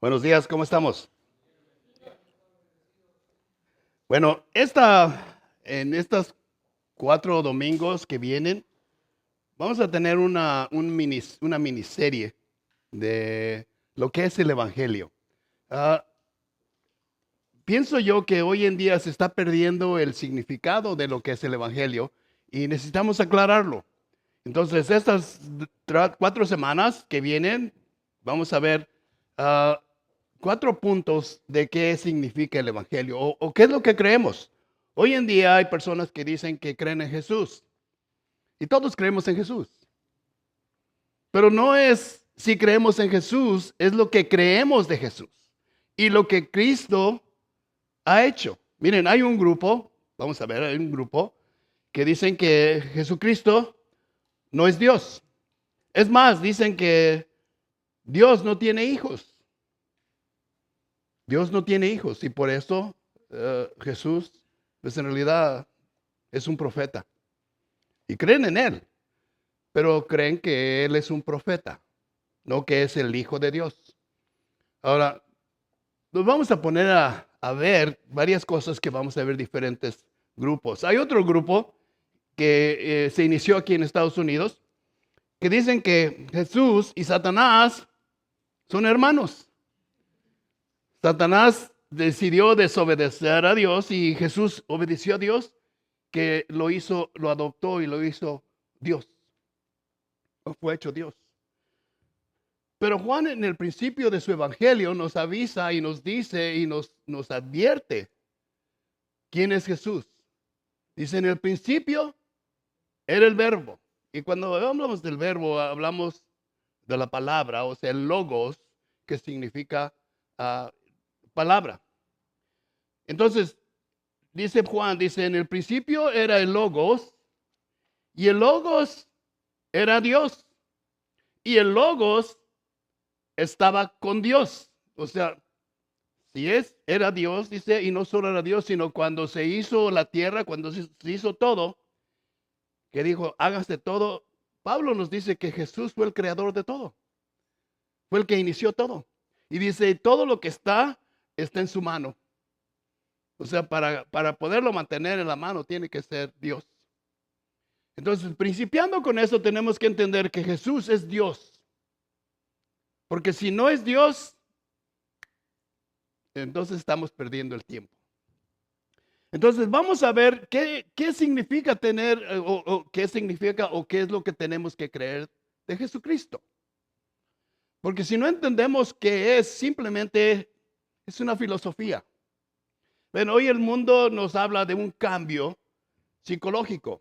Buenos días, ¿cómo estamos? Bueno, en estos 4 domingos que vienen, vamos a tener una miniserie de lo que es el Evangelio. Ah, Pienso yo que hoy en día se está perdiendo el significado de lo que es el Evangelio y necesitamos aclararlo. Entonces, estas 4 semanas que vienen, vamos a ver ah, 4 puntos de qué significa el Evangelio o qué es lo que creemos. Hoy en día hay personas que dicen que creen en Jesús y todos creemos en Jesús, pero no es si creemos en Jesús, es lo que creemos de Jesús y lo que Cristo ha hecho. Miren, hay un grupo, vamos a ver, hay un grupo que dicen que Jesucristo no es Dios. Es más, dicen que Dios no tiene hijos. Dios no tiene hijos y por eso Jesús, pues en realidad es un profeta. Y creen en Él, pero creen que Él es un profeta, no que es el Hijo de Dios. Ahora, nos vamos a poner a ver varias cosas que vamos a ver diferentes grupos. Hay otro grupo que se inició aquí en Estados Unidos que dicen que Jesús y Satanás son hermanos. Satanás decidió desobedecer a Dios y Jesús obedeció a Dios, que lo hizo, lo adoptó y lo hizo Dios. Fue hecho Dios. Pero Juan en el principio de su evangelio nos avisa y nos dice y nos advierte quién es Jesús. Dice, en el principio era el verbo. Y cuando hablamos del verbo, hablamos de la palabra, o sea, el logos, que significa ah, palabra. Entonces, dice Juan, dice, en el principio era el logos, y el logos era Dios, y el logos estaba con Dios. O sea, era Dios, dice, y no solo era Dios, sino cuando se hizo la tierra, cuando se hizo todo, que dijo, hágase todo. Pablo nos dice que Jesús fue el creador de todo, fue el que inició todo. Y dice, todo lo que está en su mano. O sea, para poderlo mantener en la mano tiene que ser Dios. Entonces, principiando con eso, tenemos que entender que Jesús es Dios. Porque si no es Dios, entonces estamos perdiendo el tiempo. Entonces, vamos a ver qué significa tener, o qué significa, o qué es lo que tenemos que creer de Jesucristo. Porque si no entendemos qué es, simplemente es una filosofía. Bueno, hoy el mundo nos habla de un cambio psicológico.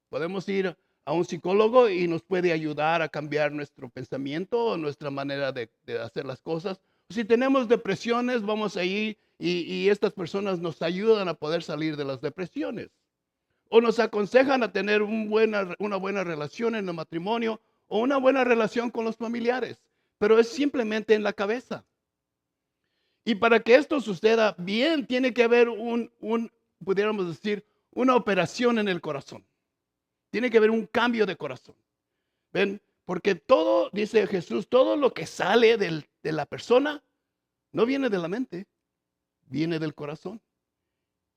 Podemos ir a un psicólogo y nos puede ayudar a cambiar nuestro pensamiento, nuestra manera de hacer las cosas. Si tenemos depresiones, vamos ahí y estas personas nos ayudan a poder salir de las depresiones. O nos aconsejan a tener una buena relación en el matrimonio o una buena relación con los familiares. Pero es simplemente en la cabeza. Y para que esto suceda bien, tiene que haber pudiéramos decir, una operación en el corazón. Tiene que haber un cambio de corazón. ¿Ven? Porque todo, dice Jesús, todo lo que sale de la persona no viene de la mente, viene del corazón.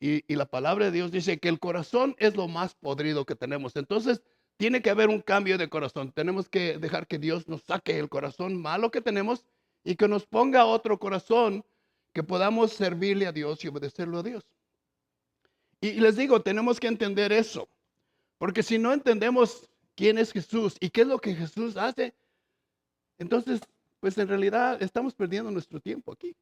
Y la palabra de Dios dice que el corazón es lo más podrido que tenemos. Entonces, tiene que haber un cambio de corazón. Tenemos que dejar que Dios nos saque el corazón malo que tenemos y que nos ponga otro corazón que podamos servirle a Dios y obedecerlo a Dios. Y les digo, tenemos que entender eso. Porque si no entendemos quién es Jesús y qué es lo que Jesús hace, entonces, pues en realidad estamos perdiendo nuestro tiempo aquí.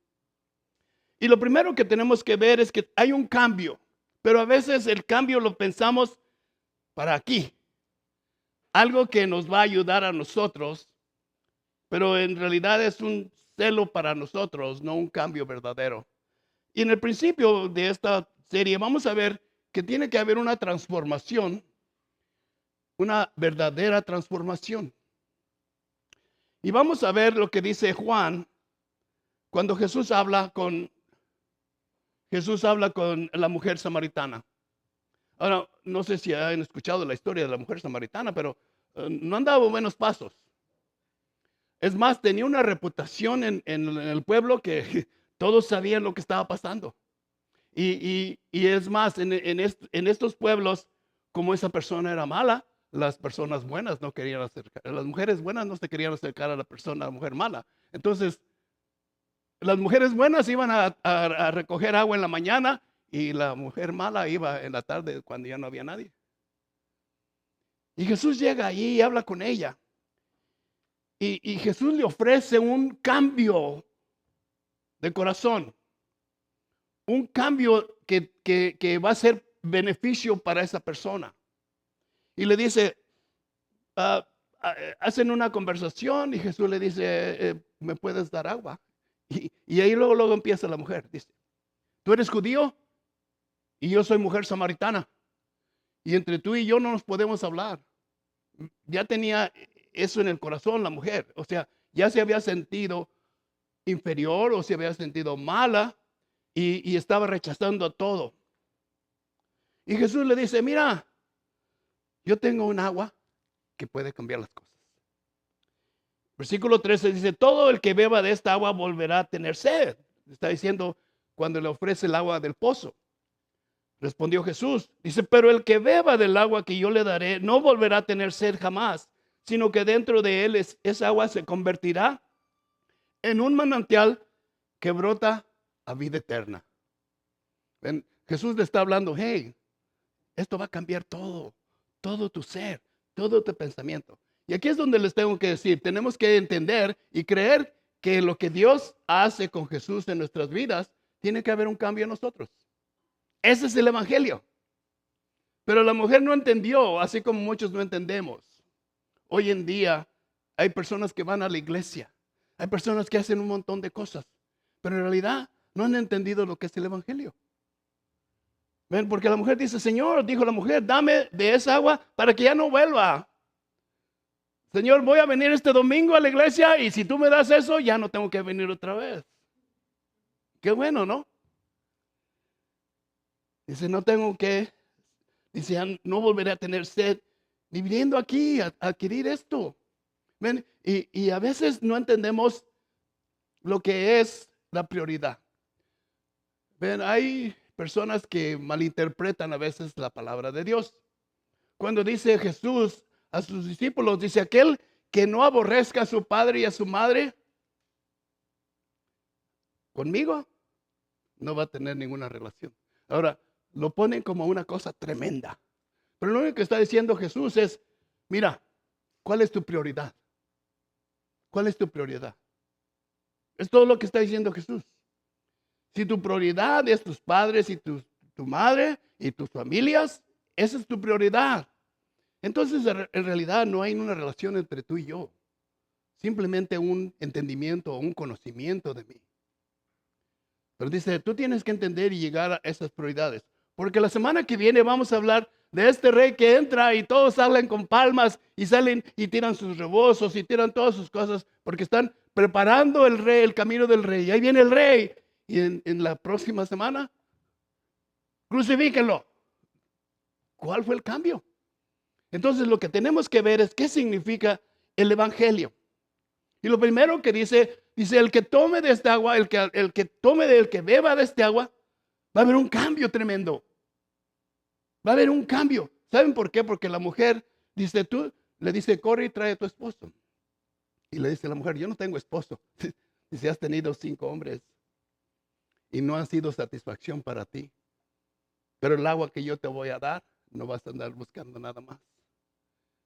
Y lo primero que tenemos que ver es que hay un cambio, pero a veces el cambio lo pensamos para aquí. Algo que nos va a ayudar a nosotros, pero en realidad es un celo para nosotros, no un cambio verdadero. Y en el principio de esta serie vamos a ver que tiene que haber una transformación, una verdadera transformación. Y vamos a ver lo que dice Juan cuando Jesús habla con la mujer samaritana. Ahora, no sé si han escuchado la historia de la mujer samaritana, pero no han dado buenos pasos. Es más, tenía una reputación en el pueblo que todos sabían lo que estaba pasando. Y es más, en estos pueblos, como esa persona era mala, las personas buenas no querían acercar, las mujeres buenas no se querían acercar a la mujer mala. Entonces, las mujeres buenas iban a recoger agua en la mañana y la mujer mala iba en la tarde cuando ya no había nadie. Y Jesús llega allí y habla con ella. Y Jesús le ofrece un cambio de corazón, un cambio que va a ser beneficio para esa persona. Y le dice, hacen una conversación y Jesús le dice, ¿me puedes dar agua? Y ahí luego empieza la mujer, dice, tú eres judío y yo soy mujer samaritana. Y entre tú y yo no nos podemos hablar. Ya tenía eso en el corazón la mujer. O sea, ya se había sentido inferior o se había sentido mala y estaba rechazando todo. Y Jesús le dice, mira, yo tengo un agua que puede cambiar las cosas. Versículo 13 dice, todo el que beba de esta agua volverá a tener sed. Está diciendo cuando le ofrece el agua del pozo. Respondió Jesús, dice, pero el que beba del agua que yo le daré no volverá a tener sed jamás, sino que dentro de él esa agua se convertirá en un manantial que brota a vida eterna. ¿Ven? Jesús le está hablando, hey, esto va a cambiar todo tu ser, todo tu pensamiento. Y aquí es donde les tengo que decir, tenemos que entender y creer que lo que Dios hace con Jesús en nuestras vidas, tiene que haber un cambio en nosotros. Ese es el evangelio. Pero la mujer no entendió, así como muchos no entendemos. Hoy en día hay personas que van a la iglesia, hay personas que hacen un montón de cosas, pero en realidad no han entendido lo que es el evangelio. ¿Ven? Porque la mujer dice, Señor, dijo la mujer, dame de esa agua para que ya no vuelva. Señor, voy a venir este domingo a la iglesia y si tú me das eso, ya no tengo que venir otra vez. Qué bueno, ¿no? Dice, dice, ya no volveré a tener sed ni viniendo aquí a adquirir esto. ¿Ven? Y a veces no entendemos lo que es la prioridad. ¿Ven? Hay personas que malinterpretan a veces la palabra de Dios. Cuando dice Jesús a sus discípulos, dice, aquel que no aborrezca a su padre y a su madre, conmigo no va a tener ninguna relación. Ahora, lo ponen como una cosa tremenda. Pero lo único que está diciendo Jesús es, mira, ¿cuál es tu prioridad? ¿Cuál es tu prioridad? Es todo lo que está diciendo Jesús. Si tu prioridad es tus padres y tu madre y tus familias, esa es tu prioridad. Entonces, en realidad no hay una relación entre tú y yo. Simplemente un entendimiento o un conocimiento de mí. Pero dice, tú tienes que entender y llegar a esas prioridades. Porque la semana que viene vamos a hablar de este rey que entra y todos salen con palmas y salen y tiran sus rebozos y tiran todas sus cosas porque están preparando el rey, el camino del rey. Y ahí viene el rey. Y en la próxima semana, crucifíquenlo. ¿Cuál fue el cambio? Entonces lo que tenemos que ver es qué significa el evangelio. Y lo primero que dice, el que tome de esta agua, el que beba de este agua, va a haber un cambio tremendo. Va a haber un cambio. ¿Saben por qué? Porque la mujer le dice, corre y trae a tu esposo. Y le dice la mujer, yo no tengo esposo. Dice, has tenido 5 hombres y no han sido satisfacción para ti. Pero el agua que yo te voy a dar, no vas a andar buscando nada más.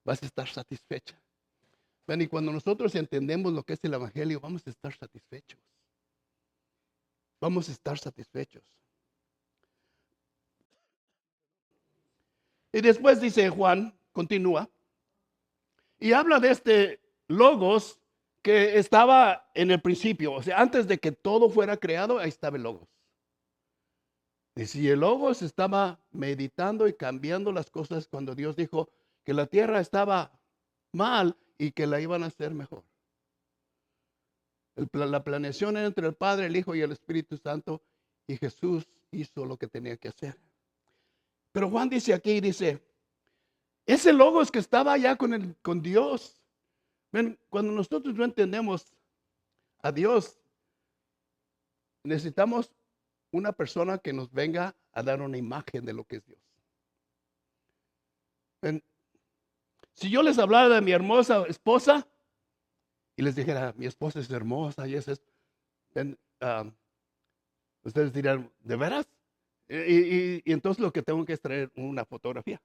Vas a estar satisfecha. Ven, y cuando nosotros entendemos lo que es el evangelio, vamos a estar satisfechos. Vamos a estar satisfechos. Y después dice Juan, continúa, y habla de este logos que estaba en el principio. O sea, antes de que todo fuera creado, ahí estaba el logos. Y si el logos estaba meditando y cambiando las cosas cuando Dios dijo que la tierra estaba mal y que la iban a hacer mejor. La planeación era entre el Padre, el Hijo y el Espíritu Santo, y Jesús hizo lo que tenía que hacer. Pero Juan dice aquí, ese logos que estaba allá con Dios, Ven, cuando nosotros no entendemos a Dios, necesitamos una persona que nos venga a dar una imagen de lo que es Dios. Ven, si yo les hablara de mi hermosa esposa y les dijera, mi esposa es hermosa y es, ven, ustedes dirán, ¿de veras? Y entonces lo que tengo que es traer una fotografía.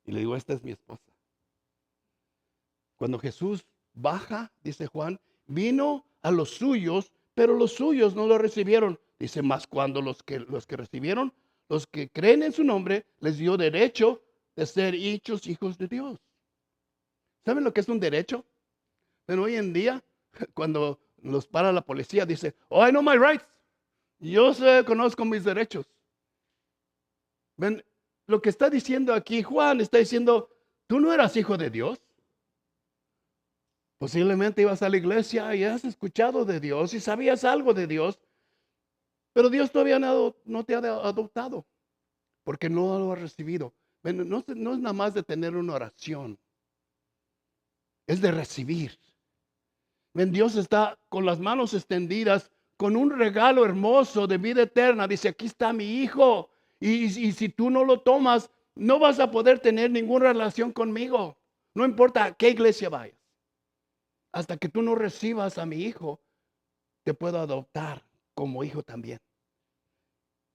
Y le digo, esta es mi esposa. Cuando Jesús baja, dice Juan, vino a los suyos, pero los suyos no lo recibieron. Dice, más cuando los que recibieron, los que creen en su nombre, les dio derecho de ser hechos hijos de Dios. ¿Saben lo que es un derecho? Pero hoy en día, cuando los para la policía, dice, oh, I know my rights. Yo conozco mis derechos. Ven, lo que está diciendo aquí Juan, está diciendo, tú no eras hijo de Dios. Posiblemente ibas a la iglesia y has escuchado de Dios y sabías algo de Dios, pero Dios todavía no te ha adoptado porque no lo has recibido. Ven, no es nada más de tener una oración, es de recibir. Ven, Dios está con las manos extendidas, con un regalo hermoso de vida eterna. Dice, aquí está mi hijo. Y si tú no lo tomas, no vas a poder tener ninguna relación conmigo. No importa a qué iglesia vayas. Hasta que tú no recibas a mi hijo, te puedo adoptar como hijo también.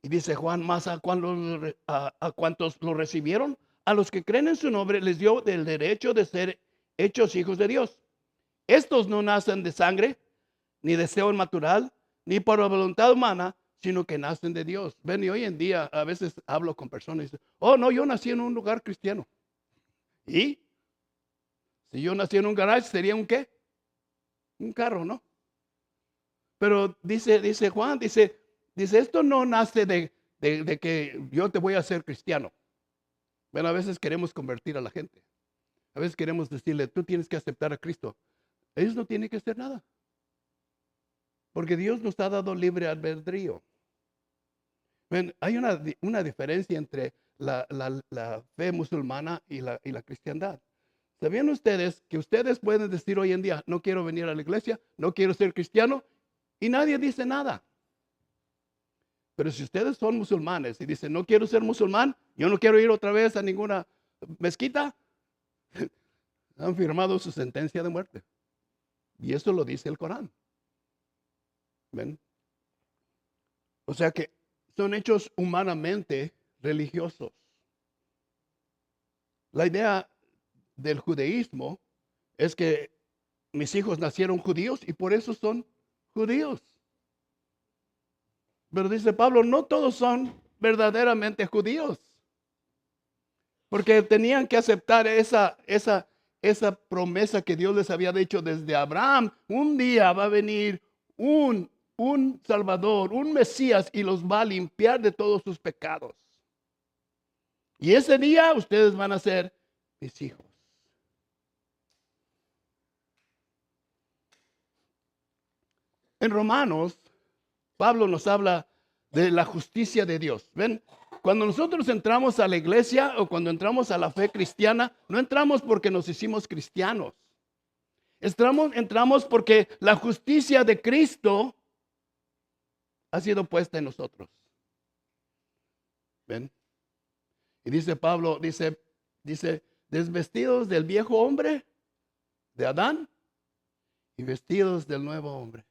Y dice Juan, más a cuantos lo recibieron, a los que creen en su nombre, les dio el derecho de ser hechos hijos de Dios. Estos no nacen de sangre, ni deseo natural, ni por la voluntad humana, sino que nacen de Dios. Ven, y hoy en día a veces hablo con personas y dicen, oh, no, yo nací en un lugar cristiano. ¿Y? Si yo nací en un garage, ¿sería un qué? Un carro, ¿no? Pero dice Juan, dice, esto no nace de que yo te voy a hacer cristiano. Bueno, a veces queremos convertir a la gente. A veces queremos decirle, tú tienes que aceptar a Cristo. Ellos no tienen que hacer nada. Porque Dios nos ha dado libre albedrío. Ven, hay una diferencia entre la fe musulmana y la cristiandad. ¿Sabían ustedes que ustedes pueden decir hoy en día, no quiero venir a la iglesia, no quiero ser cristiano? Y nadie dice nada. Pero si ustedes son musulmanes y dicen, no quiero ser musulmán, yo no quiero ir otra vez a ninguna mezquita, han firmado su sentencia de muerte. Y eso lo dice el Corán. ¿Ven? O sea que son hechos humanamente religiosos. La idea del judaísmo es que mis hijos nacieron judíos y por eso son judíos. Pero dice Pablo, no todos son verdaderamente judíos. Porque tenían que aceptar esa promesa que Dios les había dicho desde Abraham. Un día va a venir un Salvador, un Mesías, y los va a limpiar de todos sus pecados. Y ese día ustedes van a ser mis hijos. En Romanos, Pablo nos habla de la justicia de Dios. ¿Ven? Cuando nosotros entramos a la iglesia o cuando entramos a la fe cristiana, no entramos porque nos hicimos cristianos. Entramos porque la justicia de Cristo ha sido puesta en nosotros. ¿Ven? Y dice Pablo, dice, desvestidos del viejo hombre, de Adán, y vestidos del nuevo hombre.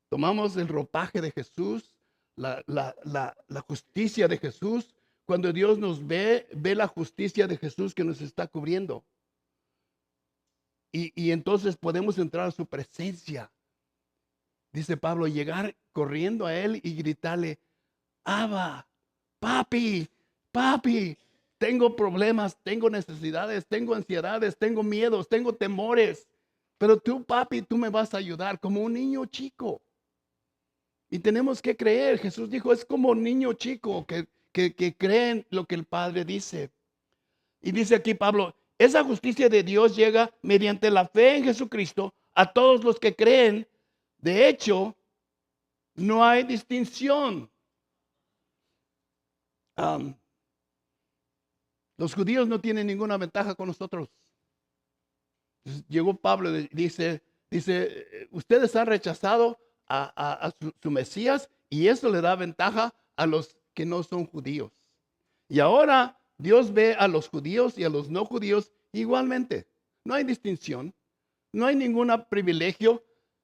Tomamos el ropaje de Jesús, la justicia de Jesús. Cuando Dios nos ve la justicia de Jesús que nos está cubriendo. Y entonces podemos entrar a su presencia. Dice Pablo, llegar corriendo a él y gritarle, Abba, papi, papi, tengo problemas, tengo necesidades, tengo ansiedades, tengo miedos, tengo temores. Pero tú, papi, tú me vas a ayudar como un niño chico. Y tenemos que creer. Jesús dijo, es como un niño chico que creen lo que el Padre dice. Y dice aquí Pablo, esa justicia de Dios llega mediante la fe en Jesucristo a todos los que creen. De hecho, no hay distinción. Los judíos no tienen ninguna ventaja con nosotros. Entonces, llegó Pablo y dice, ustedes han rechazado a su Mesías y eso le da ventaja a los que no son judíos. Y ahora Dios ve a los judíos y a los no judíos igualmente. No hay distinción, no hay ningún privilegio.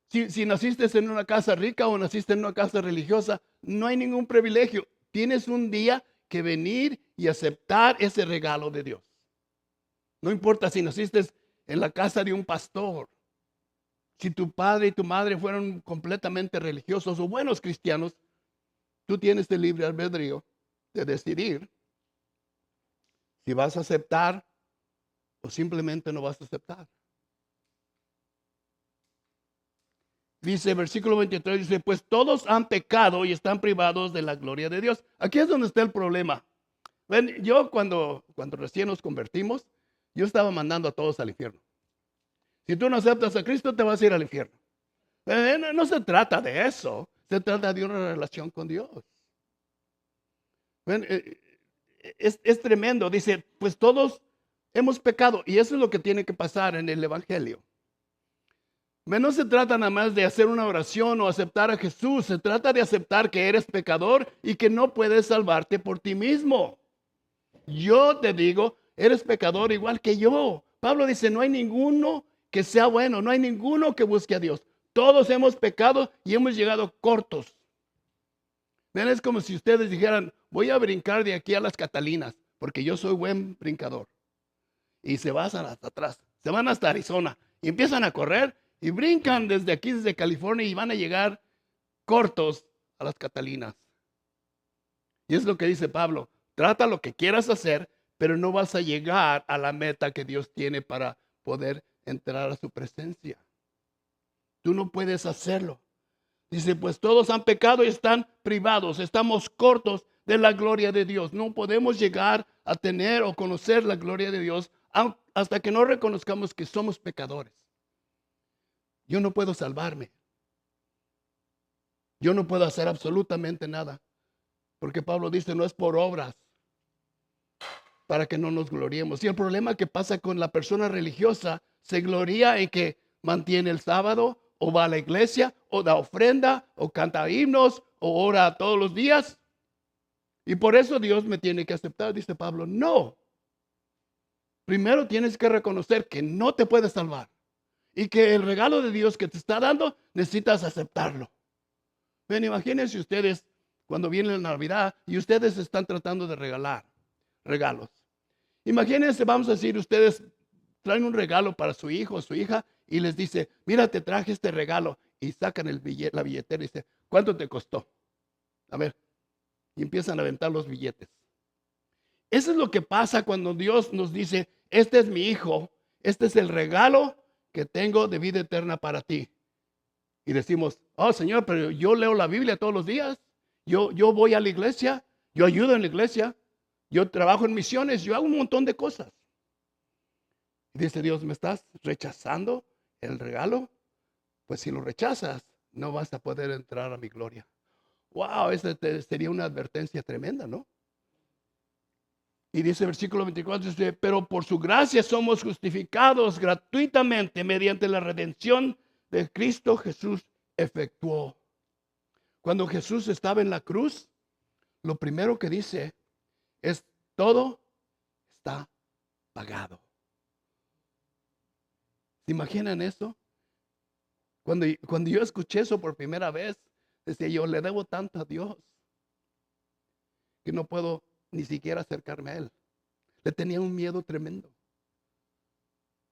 Si naciste en una casa rica o naciste en una casa religiosa, no hay ningún privilegio. Tienes un día que venir y aceptar ese regalo de Dios. No importa si naciste en la casa de un pastor, si tu padre y tu madre fueron completamente religiosos o buenos cristianos, tú tienes el libre albedrío de decidir si vas a aceptar o simplemente no vas a aceptar. Dice, versículo 23, dice, pues todos han pecado y están privados de la gloria de Dios. Aquí es donde está el problema. Ven, yo cuando recién nos convertimos, yo estaba mandando a todos al infierno. Si tú no aceptas a Cristo, te vas a ir al infierno. No se trata de eso, se trata de una relación con Dios. Ven, es tremendo, dice, pues todos hemos pecado y eso es lo que tiene que pasar en el Evangelio. No se trata nada más de hacer una oración o aceptar a Jesús, se trata de aceptar que eres pecador y que no puedes salvarte por ti mismo. Yo te digo, eres pecador igual que yo. Pablo dice, no hay ninguno que sea bueno, no hay ninguno que busque a Dios. Todos hemos pecado y hemos llegado cortos. Ven, es como si ustedes dijeran, voy a brincar de aquí a las Catalinas, porque yo soy buen brincador. Y se van hasta atrás, se van hasta Arizona y empiezan a correr y brincan desde aquí, desde California, y van a llegar cortos a las Catalinas. Y es lo que dice Pablo, trata lo que quieras hacer, pero no vas a llegar a la meta que Dios tiene para poder entrar a su presencia. Tú no puedes hacerlo. Dice, pues todos han pecado y están privados, estamos cortos de la gloria de Dios. No podemos llegar a tener o conocer la gloria de Dios hasta que no reconozcamos que somos pecadores. Yo no puedo salvarme. Yo no puedo hacer absolutamente nada. Porque Pablo dice, no es por obras para que no nos gloriemos. Y el problema que pasa con la persona religiosa, se gloria en que mantiene el sábado, o va a la iglesia, o da ofrenda, o canta himnos, o ora todos los días. Y por eso Dios me tiene que aceptar, dice Pablo. No. Primero tienes que reconocer que no te puedes salvar. Y que el regalo de Dios que te está dando, necesitas aceptarlo. Ven, imagínense ustedes cuando viene la Navidad y ustedes están tratando de regalar regalos. Imagínense, vamos a decir, ustedes traen un regalo para su hijo o su hija y les dice, mira, te traje este regalo. Y sacan la billetera y dice, ¿cuánto te costó? A ver, y empiezan a aventar los billetes. Eso es lo que pasa cuando Dios nos dice, este es mi hijo, este es el regalo que tengo de vida eterna para ti. Y decimos, oh Señor, pero yo leo la Biblia todos los días, yo voy a la iglesia, yo ayudo en la iglesia, yo trabajo en misiones, yo hago un montón de cosas. Y dice Dios, ¿me estás rechazando el regalo? Pues si lo rechazas, no vas a poder entrar a mi gloria. Wow, esa sería una advertencia tremenda, ¿no? Y dice el versículo 24, dice, pero por su gracia somos justificados gratuitamente mediante la redención de Cristo Jesús efectuó. Cuando Jesús estaba en la cruz, lo primero que dice es, todo está pagado. ¿Se imaginan eso? Cuando yo escuché eso por primera vez, decía yo, le debo tanto a Dios que no puedo ni siquiera acercarme a Él. Le tenía un miedo tremendo,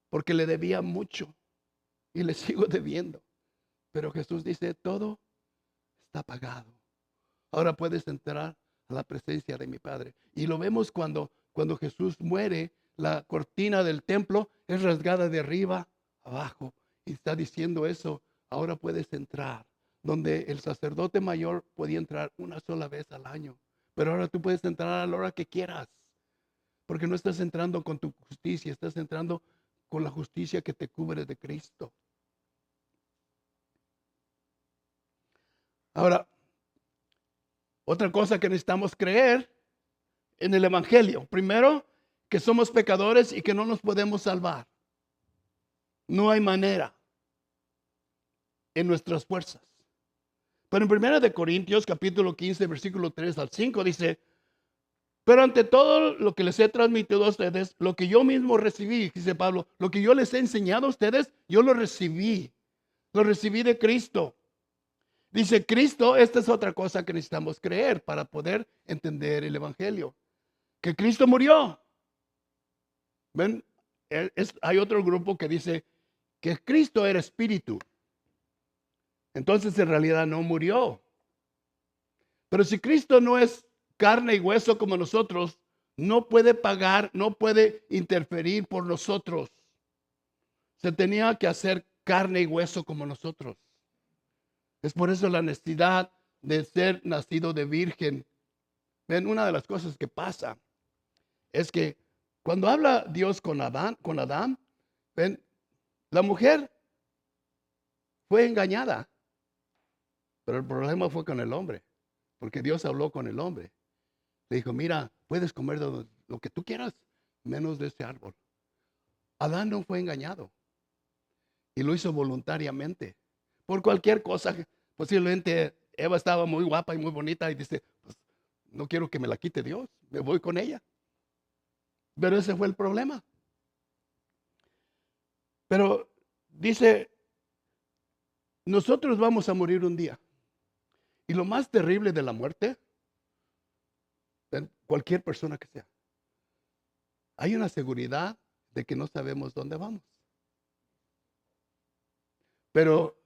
porque le debía mucho y le sigo debiendo. Pero Jesús dice, todo está pagado. Ahora puedes entrar a la presencia de mi Padre. Y lo vemos cuando Jesús muere, la cortina del templo es rasgada de arriba abajo. Y está diciendo eso, ahora puedes entrar. Donde el sacerdote mayor podía entrar una sola vez al año. Pero ahora tú puedes entrar a la hora que quieras. Porque no estás entrando con tu justicia, estás entrando con la justicia que te cubre de Cristo. Ahora, otra cosa que necesitamos creer en el Evangelio. Primero, que somos pecadores y que no nos podemos salvar. No hay manera en nuestras fuerzas. Pero en 1 Corintios, capítulo 15, versículo 3 al 5 dice, pero ante todo lo que les he transmitido a ustedes, lo que yo mismo recibí, dice Pablo, lo que yo les he enseñado a ustedes, yo lo recibí de Cristo. Dice Cristo, esta es otra cosa que necesitamos creer para poder entender el Evangelio, que Cristo murió. ¿Ven? Hay otro grupo que dice que Cristo era espíritu. Entonces en realidad no murió. Pero si Cristo no es carne y hueso como nosotros, no puede pagar, no puede interferir por nosotros. Se tenía que hacer carne y hueso como nosotros. Es por eso la necesidad de ser nacido de virgen. Ven, una de las cosas que pasa es que cuando habla Dios con Adán, ven, la mujer fue engañada. Pero el problema fue con el hombre, porque Dios habló con el hombre. Le dijo, mira, puedes comer de lo que tú quieras, menos de ese árbol. Adán no fue engañado y lo hizo voluntariamente. Por cualquier cosa, posiblemente Eva estaba muy guapa y muy bonita y dice, pues, no quiero que me la quite Dios, me voy con ella. Pero ese fue el problema. Pero dice, nosotros vamos a morir un día. Y lo más terrible de la muerte, cualquier persona que sea, hay una seguridad de que no sabemos dónde vamos. Pero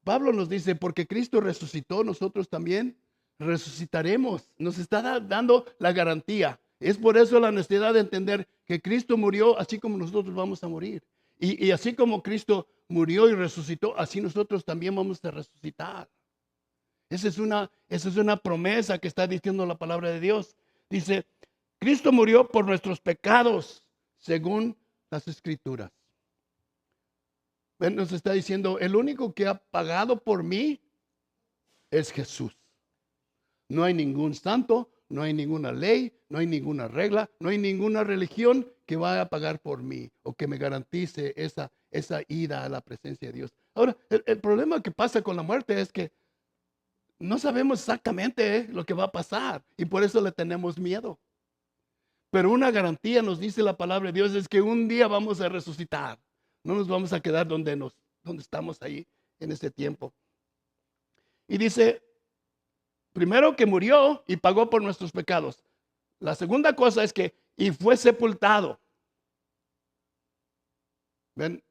Pablo nos dice, porque Cristo resucitó, nosotros también resucitaremos. Nos está dando la garantía. Es por eso la necesidad de entender que Cristo murió así como nosotros vamos a morir. Y así como Cristo murió y resucitó, así nosotros también vamos a resucitar. Esa es una promesa que está diciendo la palabra de Dios. Dice, Cristo murió por nuestros pecados, según las Escrituras. Nos está diciendo, el único que ha pagado por mí es Jesús. No hay ningún santo, no hay ninguna ley, no hay ninguna regla, no hay ninguna religión que vaya a pagar por mí o que me garantice esa ida a la presencia de Dios. Ahora, el problema que pasa con la muerte es que no sabemos exactamente lo que va a pasar y por eso le tenemos miedo. Pero una garantía nos dice la palabra de Dios es que un día vamos a resucitar. No nos vamos a quedar donde estamos ahí en ese tiempo. Y dice, primero que murió y pagó por nuestros pecados. La segunda cosa es que y fue sepultado. Ven,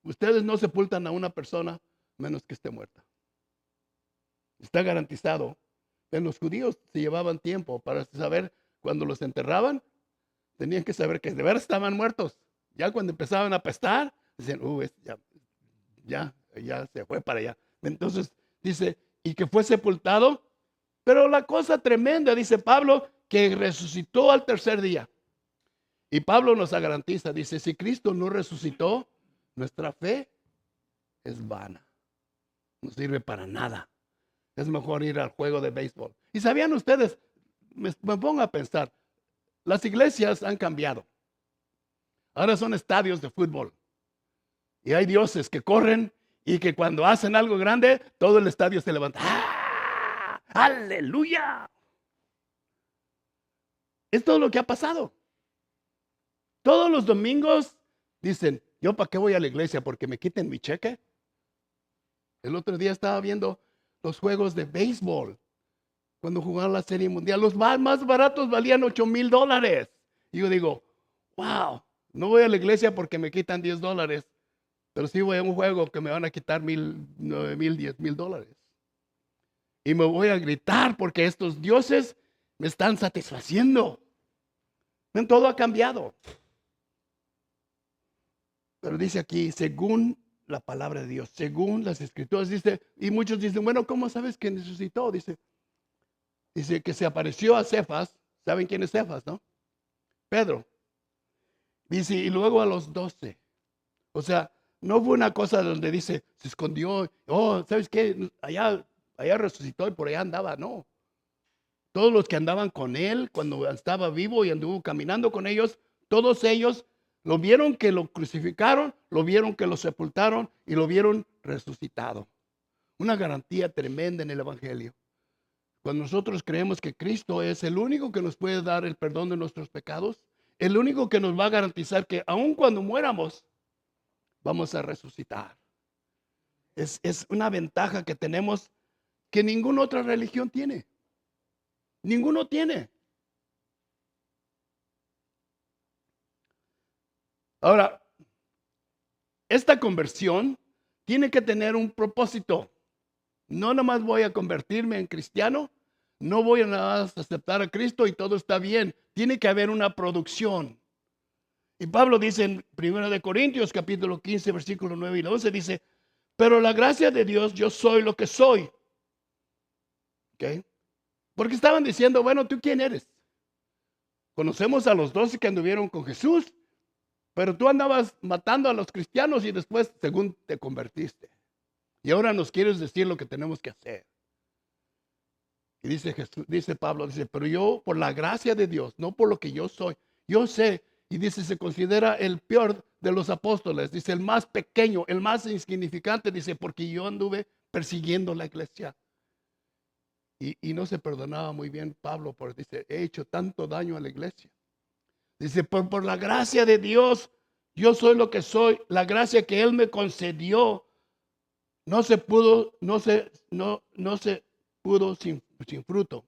ustedes no sepultan a una persona menos que esté muerta. Está garantizado. En los judíos se llevaban tiempo para saber cuando los enterraban, tenían que saber que de verdad estaban muertos. Ya cuando empezaban a apestar, decían, ya se fue para allá. Entonces dice, y que fue sepultado, pero la cosa tremenda, dice Pablo, que resucitó al tercer día. Y Pablo nos garantiza, dice, si Cristo no resucitó, nuestra fe es vana. No sirve para nada. Es mejor ir al juego de béisbol. Y sabían ustedes, me pongo a pensar, las iglesias han cambiado. Ahora son estadios de fútbol. Y hay dioses que corren y que cuando hacen algo grande, todo el estadio se levanta. ¡Ah! ¡Aleluya! Es todo lo que ha pasado. Todos los domingos dicen, ¿yo para qué voy a la iglesia? ¿Porque me quiten mi cheque? El otro día estaba viendo los juegos de béisbol. Cuando jugaban la Serie Mundial, los más baratos valían $8,000. Y yo digo, wow, no voy a la iglesia porque me quitan $10, pero sí voy a un juego que me van a quitar $1,000, $9,000, $10,000. Y me voy a gritar porque estos dioses me están satisfaciendo. Todo ha cambiado. Pero dice aquí, según la palabra de Dios, según las Escrituras, dice, y muchos dicen, bueno, ¿cómo sabes que resucitó? Dice que se apareció a Cefas. ¿Saben quién es Cefas, no? Pedro. Dice, y luego a los 12. O sea, no fue una cosa donde dice, se escondió, ¿sabes qué? Allá resucitó y por allá andaba, no. Todos los que andaban con él cuando estaba vivo y anduvo caminando con ellos, todos ellos Lo vieron que lo crucificaron, lo vieron que lo sepultaron y lo vieron resucitado. Una garantía tremenda en el Evangelio. Cuando nosotros creemos que Cristo es el único que nos puede dar el perdón de nuestros pecados, el único que nos va a garantizar que aun cuando muéramos, vamos a resucitar. Es una ventaja que tenemos que ninguna otra religión tiene. Ninguno tiene. Ahora, esta conversión tiene que tener un propósito. No nomás voy a convertirme en cristiano, no voy a nada más aceptar a Cristo y todo está bien. Tiene que haber una producción. Y Pablo dice en 1 de Corintios capítulo 15, versículo 9 y 11, dice, pero la gracia de Dios, yo soy lo que soy. ¿Ok? Porque estaban diciendo, bueno, ¿tú quién eres? Conocemos a los 12 que anduvieron con Jesús, pero tú andabas matando a los cristianos y después, según te convertiste. Y ahora nos quieres decir lo que tenemos que hacer. Y dice Jesús, dice Pablo, dice, pero yo por la gracia de Dios, no por lo que yo soy, yo sé, y dice, se considera el peor de los apóstoles, dice, el más pequeño, el más insignificante, dice, porque yo anduve persiguiendo la iglesia. Y no se perdonaba muy bien Pablo, porque dice, he hecho tanto daño a la iglesia. Dice, por la gracia de Dios, yo soy lo que soy, la gracia que Él me concedió, no se pudo sin fruto.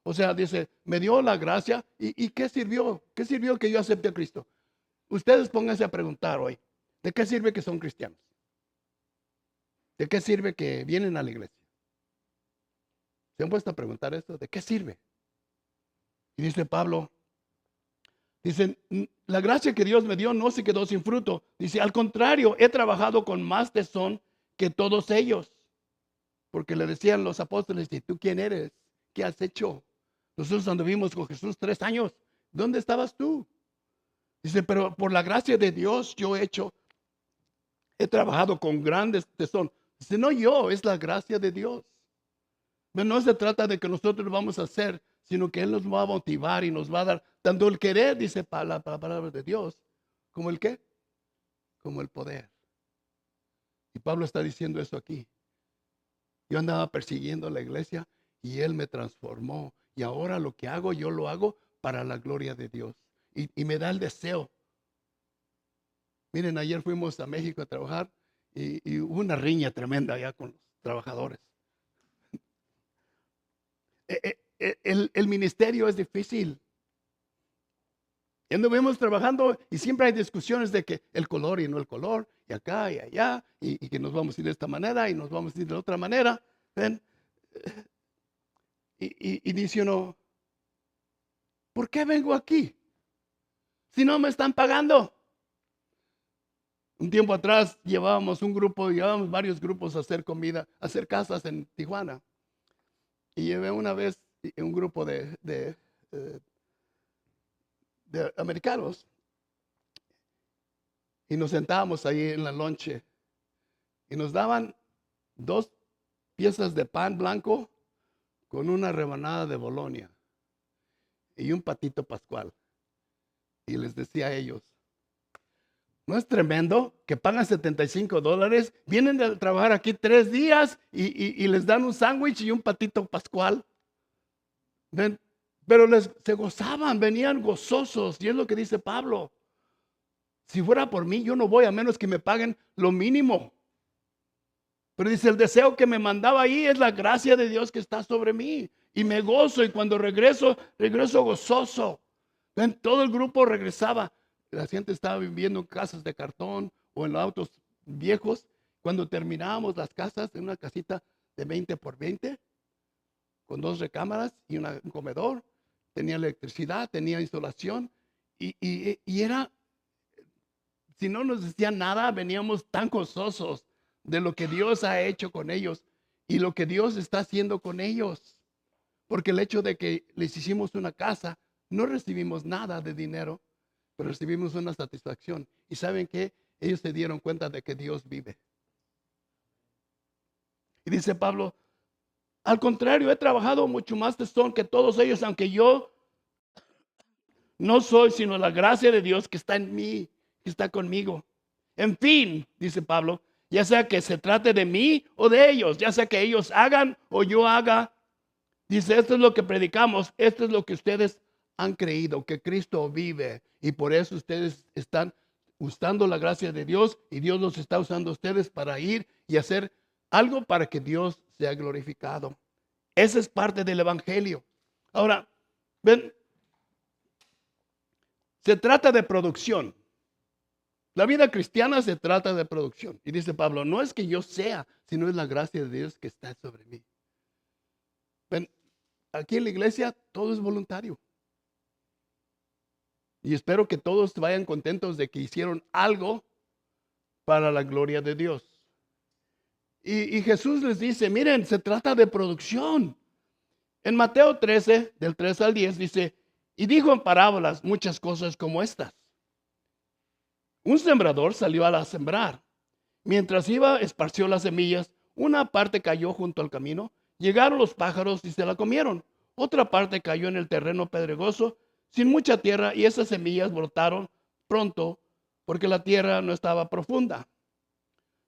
O sea, dice, me dio la gracia y ¿qué sirvió? ¿Qué sirvió que yo acepte a Cristo? Ustedes pónganse a preguntar hoy, ¿de qué sirve que son cristianos? ¿De qué sirve que vienen a la iglesia? ¿Se han puesto a preguntar esto? ¿De qué sirve? Y dice Pablo, dice, la gracia que Dios me dio no se quedó sin fruto. Dice, al contrario, he trabajado con más tesón que todos ellos. Porque le decían los apóstoles, ¿y tú quién eres? ¿Qué has hecho? Nosotros anduvimos con Jesús 3 años. ¿Dónde estabas tú? Dice, pero por la gracia de Dios yo he trabajado con grandes tesón. Dice, no yo, es la gracia de Dios. Pero no se trata de que nosotros lo vamos a hacer, sino que Él nos va a motivar y nos va a dar, tanto el querer, dice la palabra de Dios, como el qué, como el poder. Y Pablo está diciendo eso aquí. Yo andaba persiguiendo a la iglesia y Él me transformó. Y ahora lo que hago, yo lo hago para la gloria de Dios. Y me da el deseo. Miren, ayer fuimos a México a trabajar y hubo una riña tremenda allá con los trabajadores. El ministerio es difícil. Y anduvimos trabajando y siempre hay discusiones de que el color y no el color, y acá y allá, y que nos vamos a ir de esta manera y nos vamos a ir de otra manera. ¿Ven? Y dice uno, ¿por qué vengo aquí? Si no me están pagando. Un tiempo atrás llevábamos varios grupos a hacer comida, a hacer casas en Tijuana. Y llevé una vez un grupo de americanos y nos sentábamos ahí en la lonche y nos daban 2 piezas de pan blanco con una rebanada de Bolonia y un patito pascual. Y les decía a ellos, ¿no es tremendo que pagan $75? Vienen a trabajar aquí 3 días y les dan un sándwich y un patito pascual. ¿Ven? Pero se gozaban, venían gozosos. Y es lo que dice Pablo. Si fuera por mí, yo no voy a menos que me paguen lo mínimo. Pero dice, el deseo que me mandaba ahí es la gracia de Dios que está sobre mí. Y me gozo y cuando regreso gozoso. ¿Ven? Todo el grupo regresaba. La gente estaba viviendo en casas de cartón o en autos viejos. Cuando terminábamos las casas, en una casita de 20 por 20, con 2 recámaras y un comedor, tenía electricidad, tenía insolación y era, si no nos decían nada, veníamos tan gozosos de lo que Dios ha hecho con ellos y lo que Dios está haciendo con ellos. Porque el hecho de que les hicimos una casa, no recibimos nada de dinero, pero recibimos una satisfacción. ¿Y saben qué? Ellos se dieron cuenta de que Dios vive. Y dice Pablo, al contrario, he trabajado mucho más tesón que todos ellos, aunque yo No soy sino la gracia de Dios que está en mí, que está conmigo. En fin, dice Pablo, ya sea que se trate de mí o de ellos, ya sea que ellos hagan o yo haga, dice, esto es lo que predicamos, esto es lo que ustedes han creído, que Cristo vive. Y por eso ustedes están usando la gracia de Dios y Dios los está usando a ustedes para ir y hacer algo para que Dios sea glorificado. Esa es parte del evangelio. Ahora, ven, se trata de producción. La vida cristiana se trata de producción. Y dice Pablo, no es que yo sea, sino es la gracia de Dios que está sobre mí. Ven, aquí en la iglesia todo es voluntario. Y espero que todos vayan contentos de que hicieron algo para la gloria de Dios. Y Jesús les dice, miren, se trata de producción. En Mateo 13, del 3 al 10, dice, y dijo en parábolas muchas cosas como estas. Un sembrador salió a sembrar. Mientras iba, esparció las semillas. Una parte cayó junto al camino. Llegaron los pájaros y se la comieron. Otra parte cayó en el terreno pedregoso, sin mucha tierra, y esas semillas brotaron pronto porque la tierra no estaba profunda.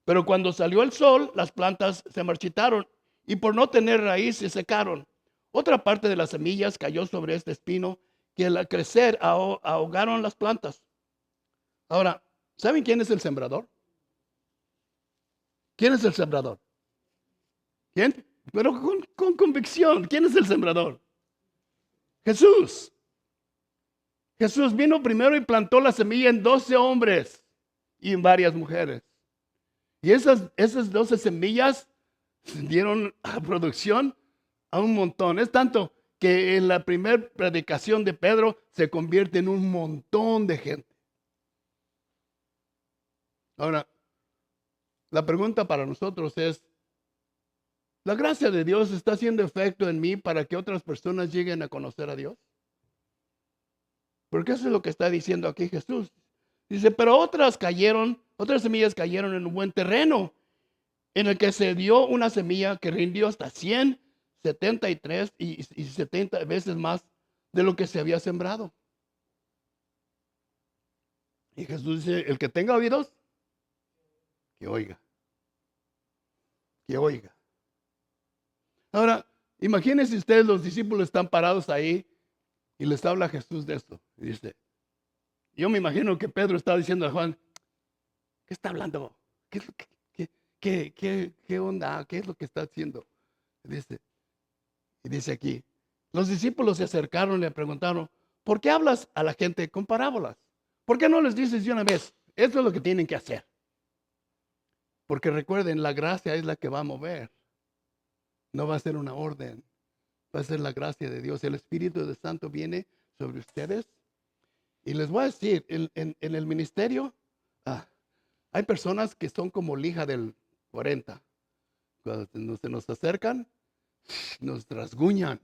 Pero cuando salió el sol, las plantas se marchitaron y por no tener raíz se secaron. Otra parte de las semillas cayó sobre este espino que al crecer ahogaron las plantas. Ahora, ¿saben quién es el sembrador? ¿Quién es el sembrador? ¿Quién? Pero con convicción. ¿Quién es el sembrador? Jesús. Jesús vino primero y plantó la semilla en 12 hombres y en varias mujeres. Y esas 12 semillas dieron a producción a un montón. Es tanto que en la primera predicación de Pedro se convierte en un montón de gente. Ahora, la pregunta para nosotros es, ¿la gracia de Dios está haciendo efecto en mí para que otras personas lleguen a conocer a Dios? Porque eso es lo que está diciendo aquí Jesús. Dice, pero otras semillas cayeron en un buen terreno, en el que se dio una semilla que rindió hasta 100, 73 y 70 veces más de lo que se había sembrado. Y Jesús dice, el que tenga oídos, que oiga. Que oiga. Ahora, imagínense ustedes, los discípulos están parados ahí y les habla Jesús de esto. Y dice, yo me imagino que Pedro está diciendo a Juan, ¿qué está hablando? ¿Qué es lo qué onda? ¿Qué es lo que está haciendo? Y dice aquí, los discípulos se acercaron y le preguntaron, ¿por qué hablas a la gente con parábolas? ¿Por qué no les dices de una vez? Esto es lo que tienen que hacer. Porque recuerden, la gracia es la que va a mover. No va a ser una orden. Va a ser la gracia de Dios. El Espíritu de Santo viene sobre ustedes. Y les voy a decir, en el ministerio, hay personas que son como lija del 40. Cuando se nos acercan, nos rasguñan.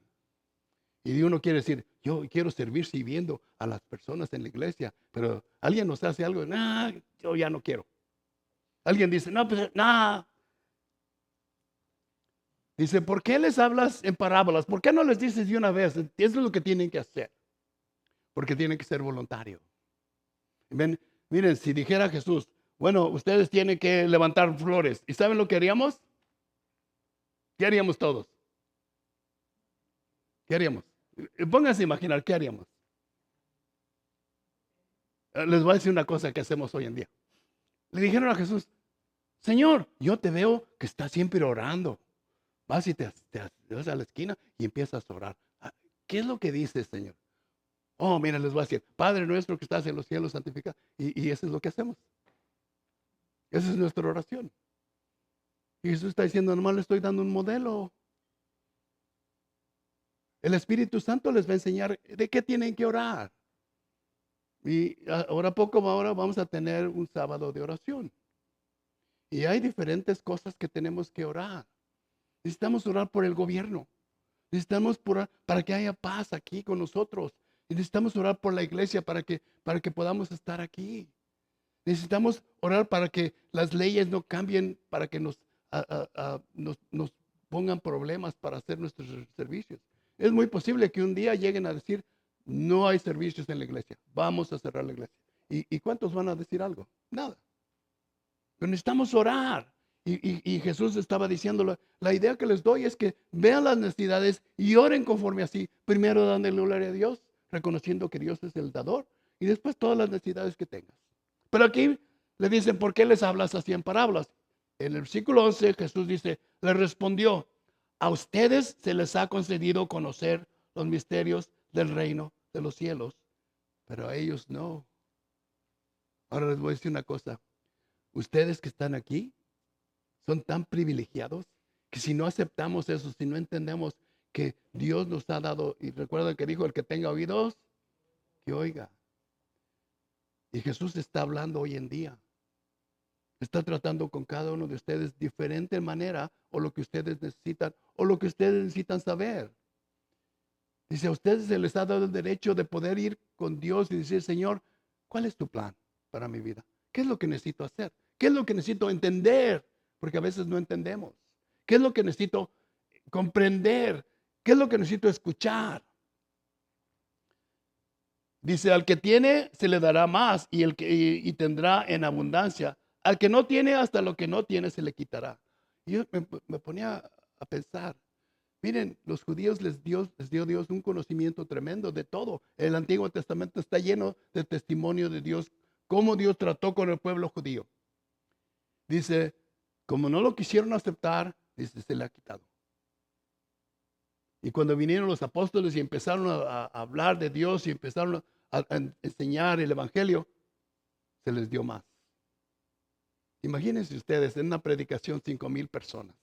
Y uno quiere decir, yo quiero servir sirviendo a las personas en la iglesia, pero alguien nos hace algo, yo ya no quiero. Alguien dice, no, pues, no. Dice, ¿por qué les hablas en parábolas? ¿Por qué no les dices de una vez? Eso es lo que tienen que hacer. Porque tienen que ser voluntario. Ven, miren, si dijera Jesús, bueno, ustedes tienen que levantar flores. ¿Y saben lo que haríamos? ¿Qué haríamos todos? ¿Qué haríamos? Pónganse a imaginar, ¿qué haríamos? Les voy a decir una cosa que hacemos hoy en día. Le dijeron a Jesús, Señor, yo te veo que estás siempre orando. Vas y te vas a la esquina y empiezas a orar. ¿Qué es lo que dices, Señor? Oh, mira, les voy a decir, Padre nuestro que estás en los cielos, santificado. Y eso es lo que hacemos. Esa es nuestra oración. Y Jesús está diciendo, nomás le estoy dando un modelo. El Espíritu Santo les va a enseñar de qué tienen que orar. Y ahora vamos a tener un sábado de oración. Y hay diferentes cosas que tenemos que orar. Necesitamos orar por el gobierno. Necesitamos orar para que haya paz aquí con nosotros. Y necesitamos orar por la iglesia para que podamos estar aquí. Necesitamos orar para que las leyes no cambien, para que nos pongan problemas para hacer nuestros servicios. Es muy posible que un día lleguen a decir, no hay servicios en la iglesia, vamos a cerrar la iglesia. ¿Y cuántos van a decir algo? Nada. Pero necesitamos orar. Y Jesús estaba diciéndolo. La idea que les doy es que vean las necesidades y oren conforme así. Primero dándole gloria a Dios, reconociendo que Dios es el dador. Y después todas las necesidades que tengas. Pero aquí le dicen, ¿por qué les hablas así en parábolas? En el versículo 11 Jesús dice, le respondió, a ustedes se les ha concedido conocer los misterios del reino de los cielos, pero a ellos no. Ahora les voy a decir una cosa. Ustedes que están aquí son tan privilegiados que si no aceptamos eso, si no entendemos que Dios nos ha dado, y recuerda que dijo, el que tenga oídos, que oiga. Y Jesús está hablando hoy en día. Está tratando con cada uno de ustedes de diferente manera, o lo que ustedes necesitan, o lo que ustedes necesitan saber. Dice, a ustedes se les ha dado el derecho de poder ir con Dios y decir, Señor, ¿cuál es tu plan para mi vida? ¿Qué es lo que necesito hacer? ¿Qué es lo que necesito entender? Porque a veces no entendemos. ¿Qué es lo que necesito comprender? ¿Qué es lo que necesito escuchar? Dice, al que tiene se le dará más y tendrá en abundancia. Al que no tiene, hasta lo que no tiene se le quitará. Y yo me ponía a pensar, miren, los judíos les dio Dios un conocimiento tremendo de todo. El Antiguo Testamento está lleno de testimonio de Dios, cómo Dios trató con el pueblo judío. Dice, como no lo quisieron aceptar, dice, se le ha quitado. Y cuando vinieron los apóstoles y empezaron a hablar de Dios y empezaron a enseñar el evangelio, se les dio más. Imagínense ustedes, en una predicación 5,000 personas,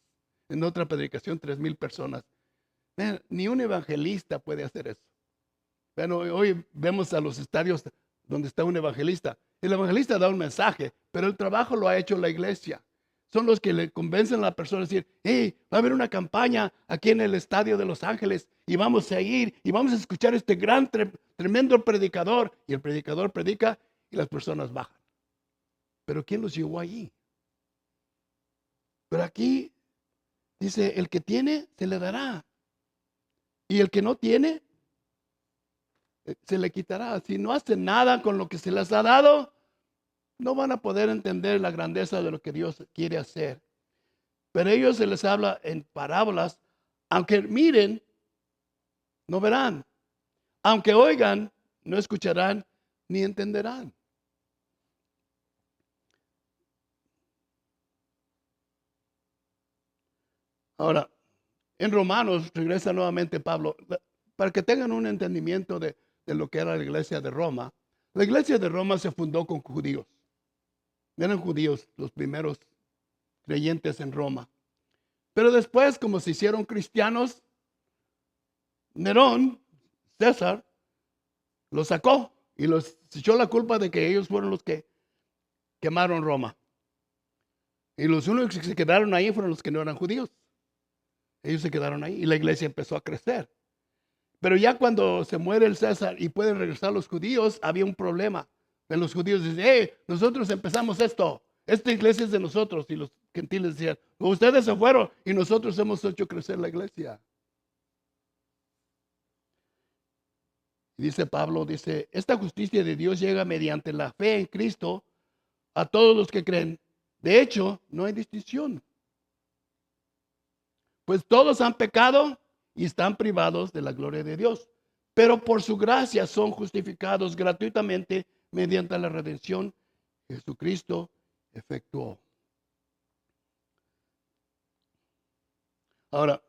en otra predicación 3,000 personas. Vean, ni un evangelista puede hacer eso. Bueno, hoy vemos a los estadios donde está un evangelista. El evangelista da un mensaje, pero el trabajo lo ha hecho la iglesia. Son los que le convencen a la persona a decir, hey, va a haber una campaña aquí en el estadio de Los Ángeles y vamos a ir y vamos a escuchar a este gran, tremendo predicador. Y el predicador predica y las personas bajan. Pero ¿quién los llevó allí? Pero aquí dice, el que tiene, se le dará. Y el que no tiene, se le quitará. Si no hace nada con lo que se les ha dado, no van a poder entender la grandeza de lo que Dios quiere hacer. Pero a ellos se les habla en parábolas, aunque miren, no verán. Aunque oigan, no escucharán ni entenderán. Ahora, en Romanos, regresa nuevamente Pablo, para que tengan un entendimiento de lo que era la iglesia de Roma. La iglesia de Roma se fundó con judíos. Eran judíos los primeros creyentes en Roma. Pero después, como se hicieron cristianos, Nerón, César, los sacó y los echó la culpa de que ellos fueron los que quemaron Roma. Y los únicos que se quedaron ahí fueron los que no eran judíos. Ellos se quedaron ahí y la iglesia empezó a crecer. Pero ya cuando se muere el César y pueden regresar los judíos, había un problema. Los judíos dicen, nosotros empezamos esto. Esta iglesia es de nosotros. Y los gentiles decían, ustedes se fueron y nosotros hemos hecho crecer la iglesia. Y dice Pablo, dice, esta justicia de Dios llega mediante la fe en Cristo a todos los que creen. De hecho, no hay distinción. Pues todos han pecado y están privados de la gloria de Dios. Pero por su gracia son justificados gratuitamente mediante la redención que Jesucristo efectuó. Ahora,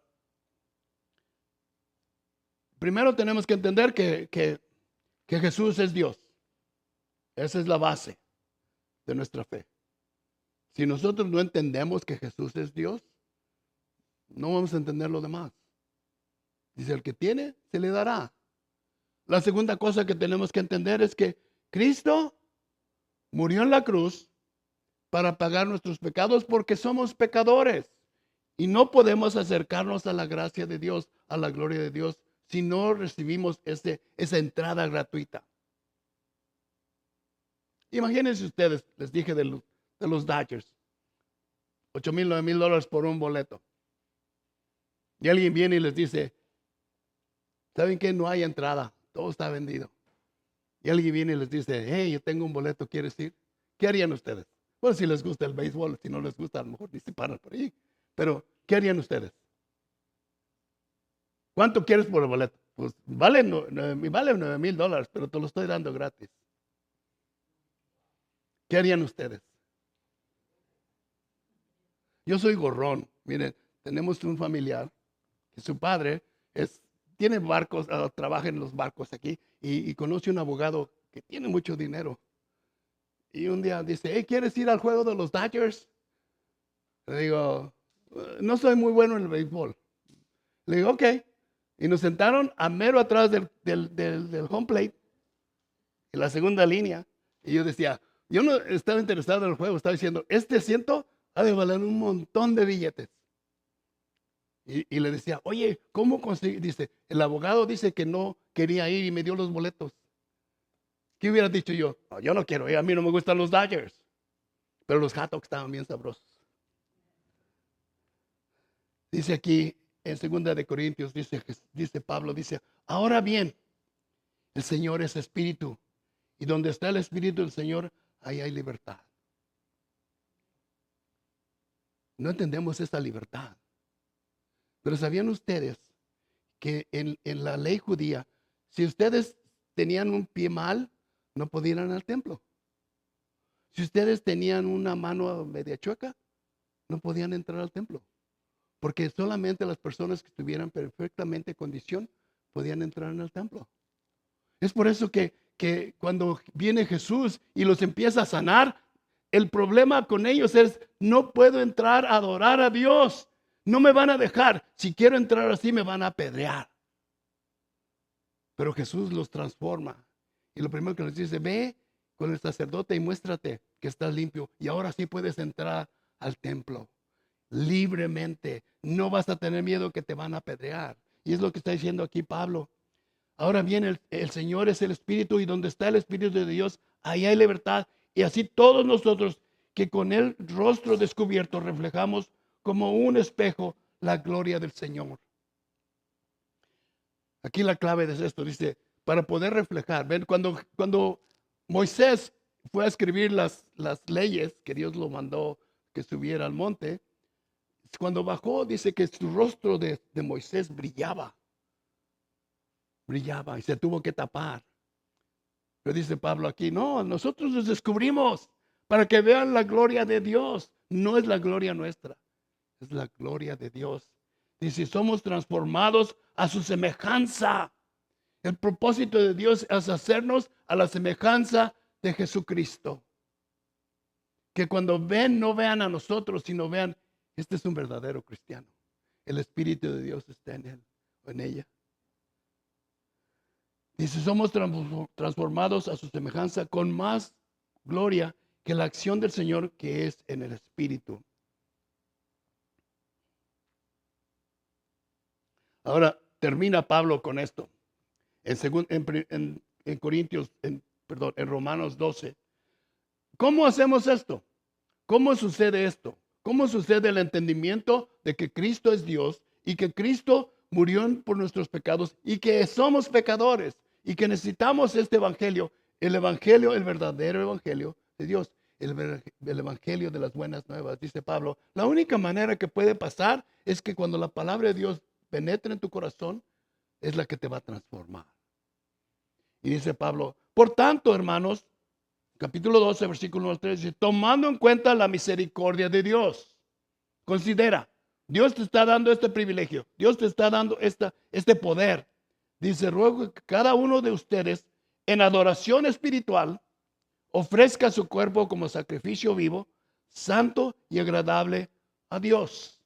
primero tenemos que entender que Jesús es Dios. Esa es la base de nuestra fe. Si nosotros no entendemos que Jesús es Dios, no vamos a entender lo demás. Dice, el que tiene, se le dará. La segunda cosa que tenemos que entender es que Cristo murió en la cruz para pagar nuestros pecados porque somos pecadores. Y no podemos acercarnos a la gracia de Dios, a la gloria de Dios, si no recibimos esa entrada gratuita. Imagínense ustedes, les dije de los Dodgers, $8,000, $9,000 por un boleto. Y alguien viene y les dice, ¿saben qué? No hay entrada. todo está vendido. Y alguien viene y les dice, hey, yo tengo un boleto, ¿quieres ir? ¿Qué harían ustedes? Bueno, si les gusta el béisbol, si no les gusta, a lo mejor ni se paran por ahí. Pero, ¿qué harían ustedes? ¿Cuánto quieres por el boleto? Pues vale $9,000, pero te lo estoy dando gratis. ¿Qué harían ustedes? Yo soy gorrón. Miren, tenemos un familiar que su padre tiene barcos, trabaja en los barcos aquí y conoce un abogado que tiene mucho dinero. Y un día dice, hey, ¿quieres ir al juego de los Dodgers? Le digo, no soy muy bueno en el béisbol. Le digo, ok. Y nos sentaron a mero atrás del home plate, en la segunda línea. Y yo decía, yo no estaba interesado en el juego, estaba diciendo, este asiento ha de valer un montón de billetes. Y le decía, oye, ¿cómo conseguí? Dice, el abogado dice que no quería ir y me dio los boletos. ¿Qué hubiera dicho yo? No, yo no quiero ir, a mí no me gustan los Dodgers. Pero los hot dogs estaban bien sabrosos. Dice aquí en 2 dice Pablo, dice, ahora bien, el Señor es espíritu. Y donde está el espíritu del Señor, ahí hay libertad. No entendemos esta libertad. Pero ¿sabían ustedes que en la ley judía, si ustedes tenían un pie mal, no podían ir al templo? Si ustedes tenían una mano media chueca, no podían entrar al templo. Porque solamente las personas que estuvieran perfectamente en condición podían entrar en el templo. Es por eso que cuando viene Jesús y los empieza a sanar, el problema con ellos es, no puedo entrar a adorar a Dios. No me van a dejar. Si quiero entrar así, me van a apedrear. Pero Jesús los transforma. Y lo primero que les dice, ve con el sacerdote y muéstrate que estás limpio. Y ahora sí puedes entrar al templo libremente. No vas a tener miedo que te van a apedrear. Y es lo que está diciendo aquí Pablo. Ahora bien, el Señor es el Espíritu y donde está el Espíritu de Dios, ahí hay libertad. Y así todos nosotros que con el rostro descubierto reflejamos como un espejo la gloria del Señor. Aquí la clave de esto dice, para poder reflejar. Ven, cuando Moisés fue a escribir las leyes que Dios lo mandó que subiera al monte, cuando bajó dice que su rostro de Moisés brillaba y se tuvo que tapar. Pero dice Pablo aquí, no, nosotros los descubrimos para que vean la gloria de Dios. No es la gloria nuestra, es la gloria de Dios. Dice, somos transformados a su semejanza. El propósito de Dios es hacernos a la semejanza de Jesucristo. Que cuando ven, no vean a nosotros, sino vean, este es un verdadero cristiano. El Espíritu de Dios está en él o en ella. Dice, somos transformados a su semejanza con más gloria que la acción del Señor que es en el Espíritu. Ahora termina Pablo con esto. En Corintios, en Romanos 12. ¿Cómo hacemos esto? ¿Cómo sucede esto? ¿Cómo sucede el entendimiento de que Cristo es Dios y que Cristo murió por nuestros pecados y que somos pecadores y que necesitamos este evangelio, el verdadero evangelio de Dios, el evangelio de las buenas nuevas? Dice Pablo, la única manera que puede pasar es que cuando la palabra de Dios penetre en tu corazón, es la que te va a transformar. Y dice Pablo, por tanto, hermanos, capítulo 12, versículo 3, dice, tomando en cuenta la misericordia de Dios, considera, Dios te está dando este privilegio, Dios te está dando este poder. Dice, ruego que cada uno de ustedes en adoración espiritual ofrezca su cuerpo como sacrificio vivo, santo y agradable a Dios.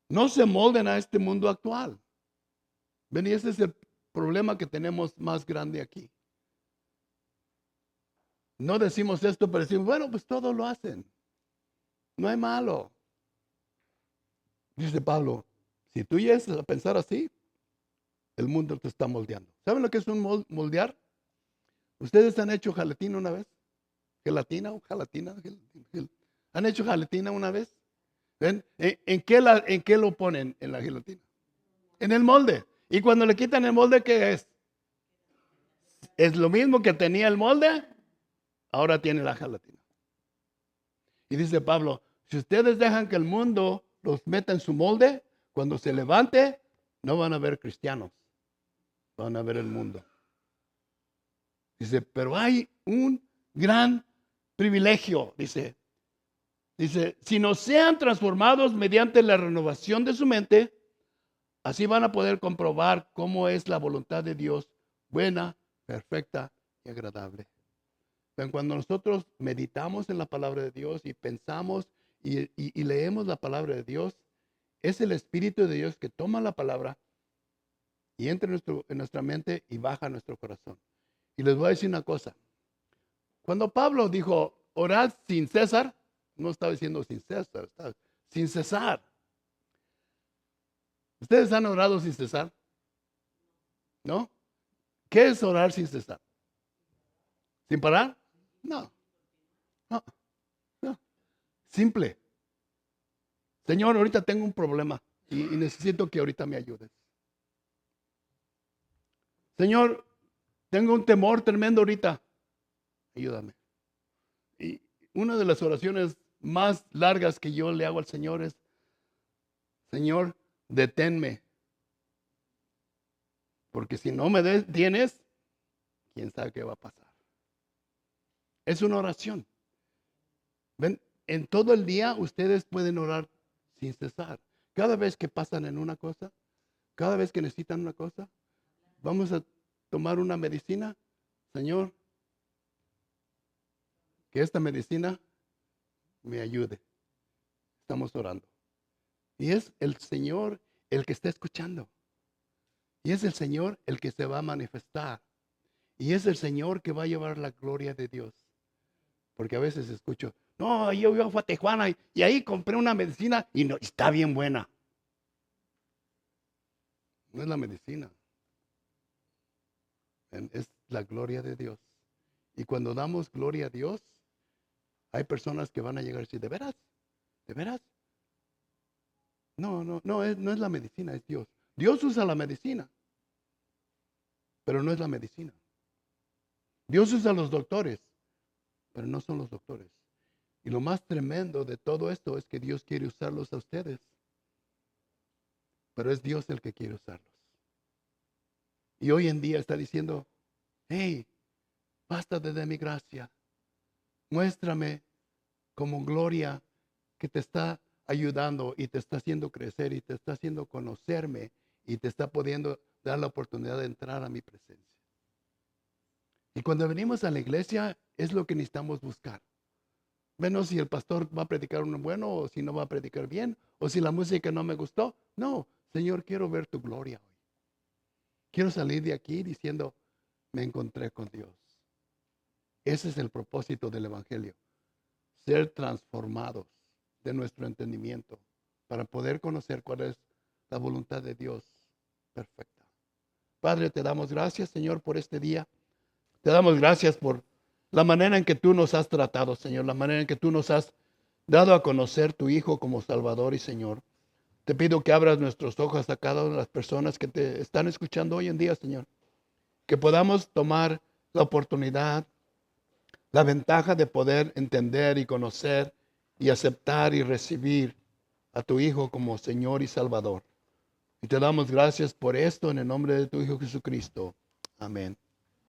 No se molden a este mundo actual. Ven, y ese es el problema que tenemos más grande aquí. No decimos esto, pero decimos, bueno, pues todos lo hacen. No hay malo. Dice Pablo, si tú llegas a pensar así, el mundo te está moldeando. ¿Saben lo que es un moldear? ¿Ustedes han hecho gelatina una vez? ¿Gelatina o gelatina? ¿Han hecho gelatina una vez? ¿Ven? ¿En qué lo ponen en la gelatina? En el molde. Y cuando le quitan el molde, ¿qué es? Es lo mismo que tenía el molde, ahora tiene la gelatina. Y dice Pablo, si ustedes dejan que el mundo los meta en su molde, cuando se levante, no van a ver cristianos, van a ver el mundo. Dice, pero hay un gran privilegio, dice, si no sean transformados mediante la renovación de su mente, así van a poder comprobar cómo es la voluntad de Dios, buena, perfecta y agradable. Pero cuando nosotros meditamos en la palabra de Dios y pensamos y leemos la palabra de Dios, es el Espíritu de Dios que toma la palabra y entra en nuestra mente y baja a nuestro corazón. Y les voy a decir una cosa. Cuando Pablo dijo, orad sin cesar, no estaba diciendo sin cesar, estaba sin cesar. ¿Ustedes han orado sin cesar? ¿No? ¿Qué es orar sin cesar? ¿Sin parar? No, no, no. Simple. Señor, ahorita tengo un problema y necesito que ahorita me ayudes. Señor, tengo un temor tremendo ahorita. Ayúdame. Y una de las oraciones más largas que yo le hago al Señor es, Señor, deténme. Porque si no me detienes, quién sabe qué va a pasar. Es una oración. Ven, en todo el día ustedes pueden orar sin cesar. Cada vez que pasan en una cosa, cada vez que necesitan una cosa, vamos a tomar una medicina. Señor, que esta medicina me ayude. Estamos orando. Y es el Señor el que está escuchando. Y es el Señor el que se va a manifestar. Y es el Señor que va a llevar la gloria de Dios. Porque a veces escucho, no, yo fui a Tijuana y ahí compré una medicina y no, está bien buena. No es la medicina. Es la gloria de Dios. Y cuando damos gloria a Dios, hay personas que van a llegar a decir, ¿de veras? ¿De veras? No es la medicina, es Dios. Dios usa la medicina, pero no es la medicina. Dios usa los doctores, pero no son los doctores. Y lo más tremendo de todo esto es que Dios quiere usarlos a ustedes, pero es Dios el que quiere usarlos. Y hoy en día está diciendo, hey, bástate de mi gracia. Muéstrame como gloria que te está ayudando y te está haciendo crecer y te está haciendo conocerme y te está pudiendo dar la oportunidad de entrar a mi presencia. Y cuando venimos a la iglesia es lo que necesitamos buscar. Menos si el pastor va a predicar uno bueno o si no va a predicar bien o si la música no me gustó. No, Señor, quiero ver tu gloria hoy. Quiero salir de aquí diciendo, me encontré con Dios. Ese es el propósito del Evangelio. Ser transformados de nuestro entendimiento para poder conocer cuál es la voluntad de Dios perfecta. Padre, te damos gracias, Señor, por este día. Te damos gracias por la manera en que tú nos has tratado, Señor, la manera en que tú nos has dado a conocer tu Hijo como Salvador y Señor. Te pido que abras nuestros ojos a cada una de las personas que te están escuchando hoy en día, Señor. Que podamos tomar la oportunidad, la ventaja de poder entender y conocer y aceptar y recibir a tu Hijo como Señor y Salvador. Y te damos gracias por esto en el nombre de tu Hijo Jesucristo. Amén.